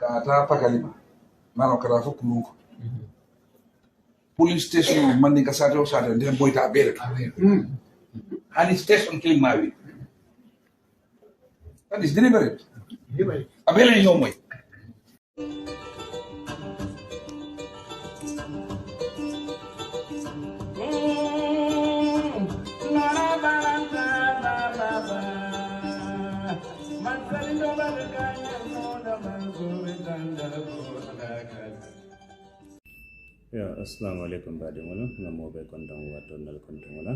Kata pakalima. Mano kara fo kulunko. Police station mandi kasate o sate ndem boyta abere. Hani station klimawi. That is deliberate. Abele yomoy. Ya, assalamualaikum badimuna namobe kontang wato nal kontangula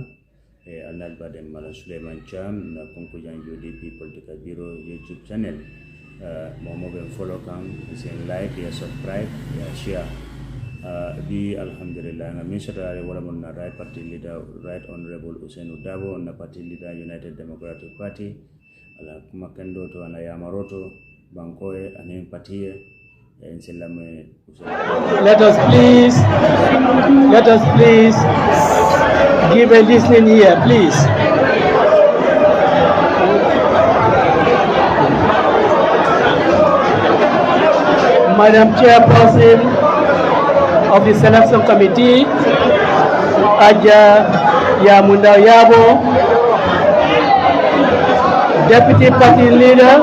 anal badem mala Suleiman Cham na Kunkujang UDP Political Bureau YouTube channel momobe follow kan sen like ya subscribe ya share bi alhamdulillah ngamin sadare wala mon na right party leader right honorable Usainu Darboe na party leader United Democratic Party ala kumakendo to ana yamaroto bankoe anem party. Let us please give a listening ear, please. Madam Chairperson of the Selection Committee, Aja Yamunda Yabo, Deputy Party Leader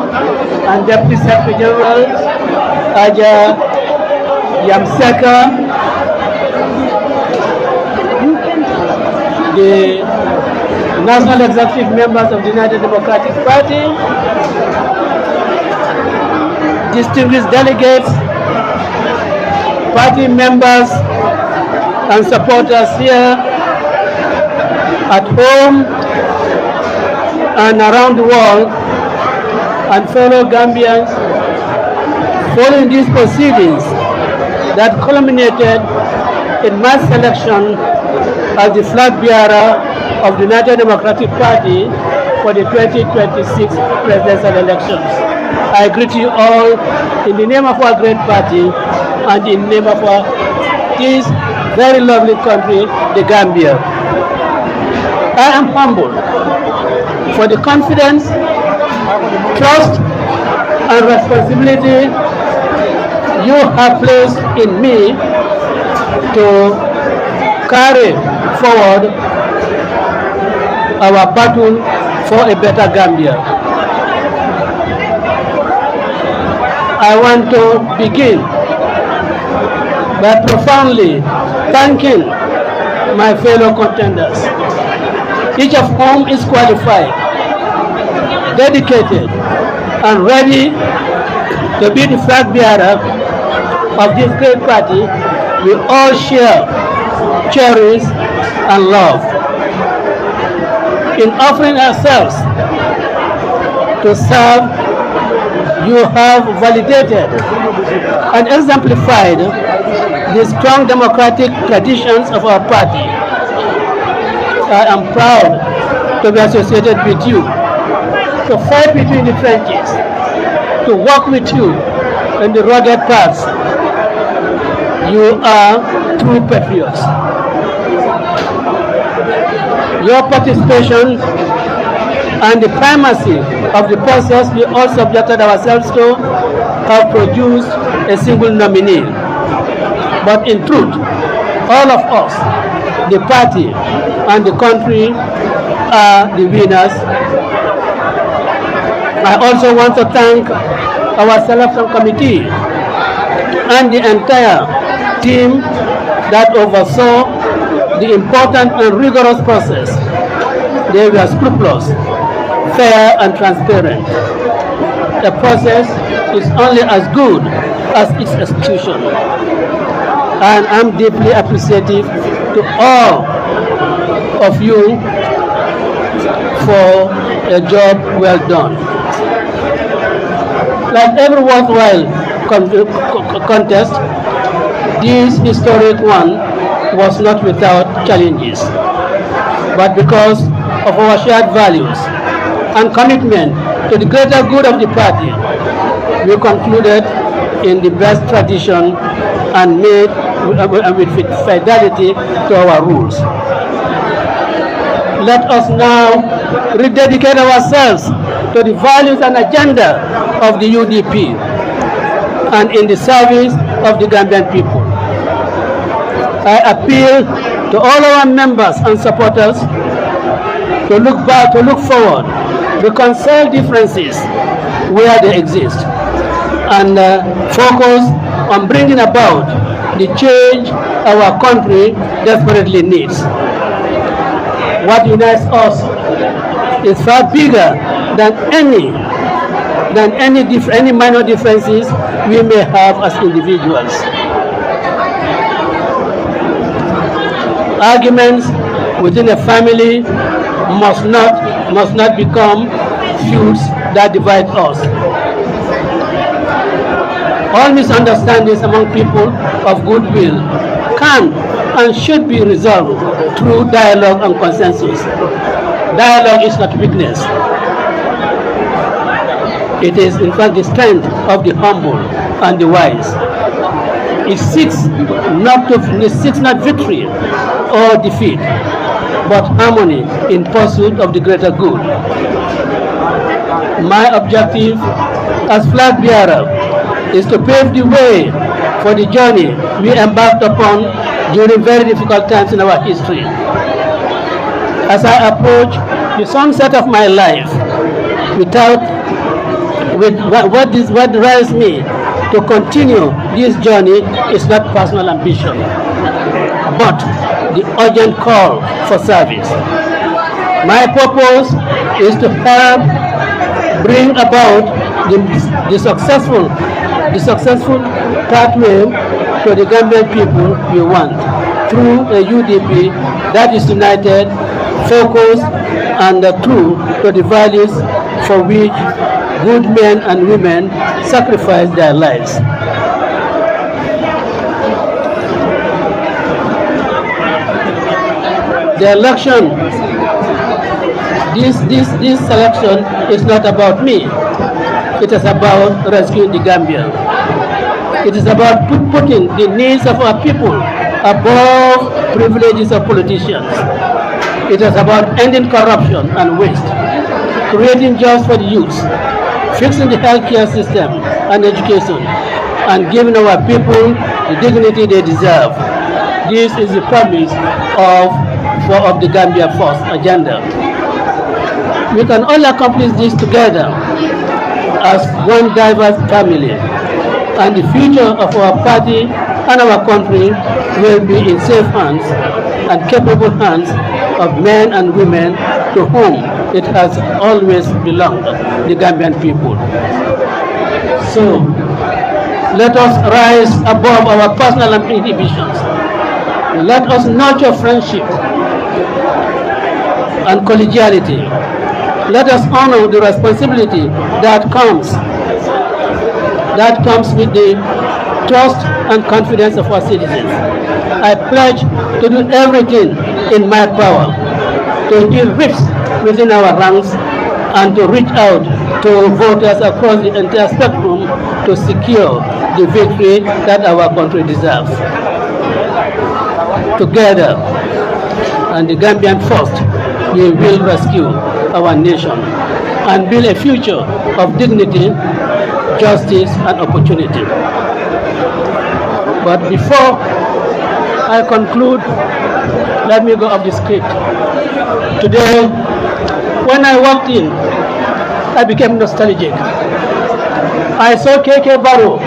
and Deputy Secretary General, Aja Yamseka, the National Executive Members of the United Democratic Party, distinguished delegates, party members and supporters here at home and around the world, and fellow Gambians, following these proceedings that culminated in mass selection as the flag bearer of the United Democratic Party for the 2026 presidential elections. I greet you all in the name of our great party and in the name of this very lovely country, the Gambia. I am humbled for the confidence, trust, and responsibility you have placed in me to carry forward our battle for a better Gambia. I want to begin by profoundly thanking my fellow contenders, each of whom is qualified, dedicated, and ready to be the flag bearer of this great party we all share, cherish, and love. In offering ourselves to serve, you have validated and exemplified the strong democratic traditions of our party. I am proud to be associated with you, to fight between the trenches, to work with you in the rugged paths. You are true patriots. Your participation and the primacy of the process we all subjected ourselves to have produced a single nominee. But in truth, all of us, the party and the country, are the winners. I also want to thank our selection committee and the entire team that oversaw the important and rigorous process. They were scrupulous, fair, and transparent. The process is only as good as its execution. And I'm deeply appreciative to all of you for a job well done. Like every worthwhile contest, this historic one was not without challenges. But because of our shared values and commitment to the greater good of the party, we concluded in the best tradition and made with fidelity to our rules. Let us now rededicate ourselves to the values and agenda of the UDP and in the service of the Gambian people. I appeal to all our members and supporters to look back, to look forward, reconcile differences where they exist, and focus on bringing about the change our country desperately needs. What unites us is far bigger than any minor differences we may have as individuals. Arguments within a family must not become feuds that divide us. All misunderstandings among people of goodwill can and should be resolved through dialogue and consensus. Dialogue is not weakness. It is in fact the strength of the humble and the wise. It seeks not victory or defeat, but harmony in pursuit of the greater good. My objective as flag bearer is to pave the way for the journey we embarked upon during very difficult times in our history. As I approach the sunset of my life, what drives me to continue this journey is not personal ambition, but the urgent call for service. My purpose is to help bring about the successful pathway to the Gambian people we want through a UDP that is united, focused, and true to the values for which good men and women sacrifice their lives. The election, this selection is not about me. It is about rescuing the Gambia. It is about putting the needs of our people above privileges of politicians. It is about ending corruption and waste, creating jobs for the youth, fixing the healthcare system and education, and giving our people the dignity they deserve. This is the promise of the Gambia First agenda. We can all accomplish this together as one diverse family, and the future of our party and our country will be in safe hands and capable hands of men and women to whom it has always belonged, the Gambian people. So, let us rise above our personal inhibitions. Let us nurture friendship and collegiality. Let us honor the responsibility that comes with the trust and confidence of our citizens. I pledge to do everything in my power to heal rifts within our ranks and to reach out to voters across the entire spectrum to secure the victory that our country deserves. Together, and the Gambian First, we will rescue our nation and build a future of dignity, justice, and opportunity. But before I conclude, let me go off the script. Today, when I walked in, I became nostalgic. I saw KK Barrow,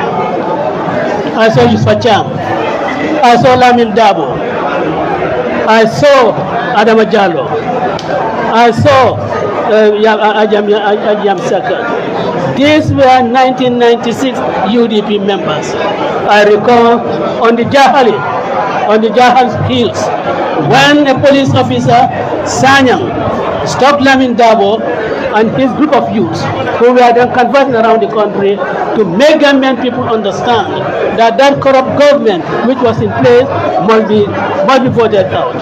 I saw Yusuf Cham, I saw Lamin Darboe, I saw Adama Jallow, I saw Ajam Saka. These were 1996 UDP members. I recall on the Jahal Hills, when a police officer, Sanyang, stopped Lamin Darboe and his group of youths who were then conversing around the country to make Gambian people understand that that corrupt government which was in place must be voted out.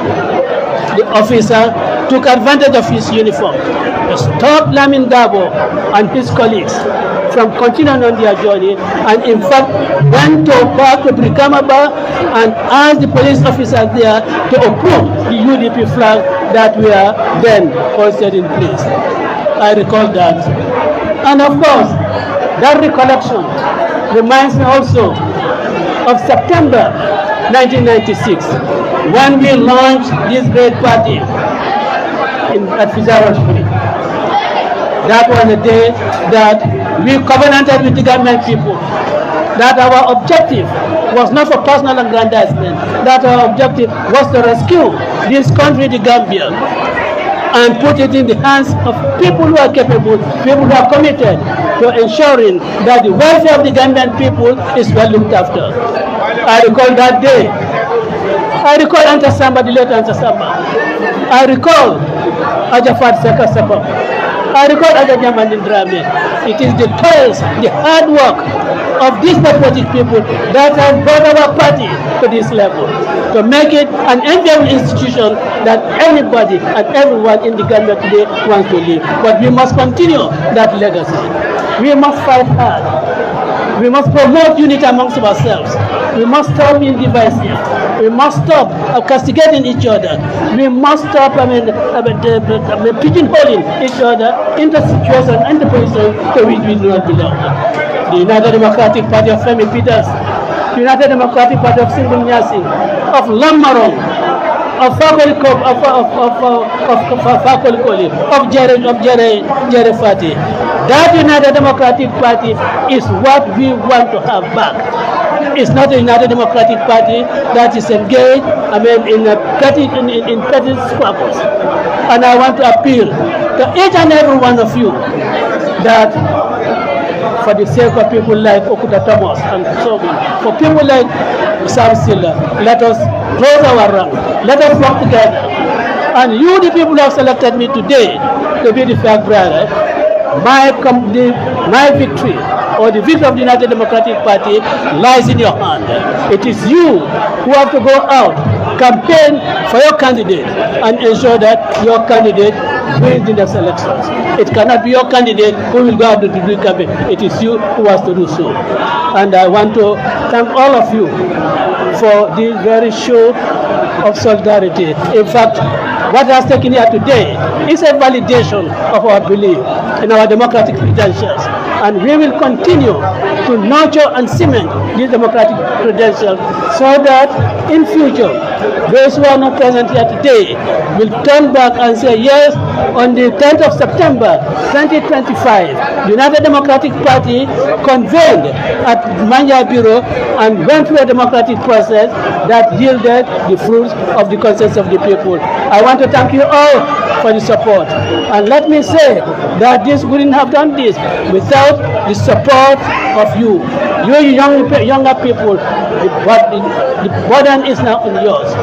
The officer took advantage of his uniform to stop Lamin Darboe and his colleagues from continuing on their journey, and in fact went back to Brikamaba and asked the police officers there to approve the UDP flag that were then hoisted in place. I recall that. And of course, that recollection reminds me also of September 1996, when we launched this great party at Fizarro Street. That was the day that we covenanted with the Gambian people that our objective was not for personal aggrandizement, that our objective was to rescue this country, the Gambia, and put it in the hands of people who are capable, people who are committed to ensuring that the welfare of the Gambian people is well looked after. I recall that day. I recall Anta Samba, the late Anta Samba. I recall Ajafat Seka Seko. I recall Ajajaman Drame. It is the toils, the hard work of these patriotic people that has brought our party to this level, to make it an enviable institution that anybody and everyone in the Gambia today wants to live. But we must continue that legacy. We must fight hard. We must promote unity amongst ourselves. We must stop being divisive. We must stop castigating each other. We must stop pigeonholing each other into situations and the positions to which we do not belong. The United Democratic Party of Femi Peters, the United Democratic Party of Single Nyasi, of Lamarong, of Fakolikoli, of Jere Fati. That United Democratic Party is what we want to have back. It's not a United Democratic Party that is engaged, in petty squabbles. And I want to appeal to each and every one of you that for the sake of people like Okuta Thomas and so on, for people like Sam Silla, let us close our rank, let us work together. And you, the people who have selected me today to be the flag bearer, my victory or the victory of the United Democratic Party lies in your hand. It is you who have to go out, campaign for your candidate, and ensure that your candidate wins the next elections. It cannot be your candidate who will go out to do campaign. It is you who has to do so. And I want to thank all of you for this very show of solidarity. In fact, what has taken here today is a validation of our belief in our democratic credentials. And we will continue to nurture and cement these democratic credentials so that in future, those who are not present here today will turn back and say, yes, on the 10th of September 2025, the United Democratic Party convened at Manya Bureau and went through a democratic process that yielded the fruits of the consensus of the people. I want to thank you all for the support. And let me say that we wouldn't have done this without the support of you. You younger people, the burden is now on yours.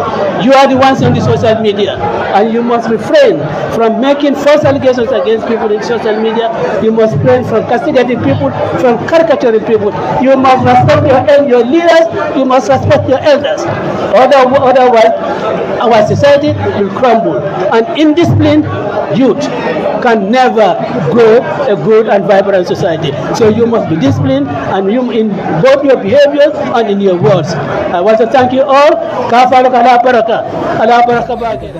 You are the ones on the social media, and you must refrain from making false allegations against people in social media. You must refrain from castigating people, from caricaturing people. You must respect your leaders. You must respect your elders. Otherwise, our society will crumble. And indisciplined youth can never grow a good and vibrant society. So you must be disciplined, and you in both your behaviors and in your words. I want to thank you all. Kafaraka ala baraka. Ala baraka bage.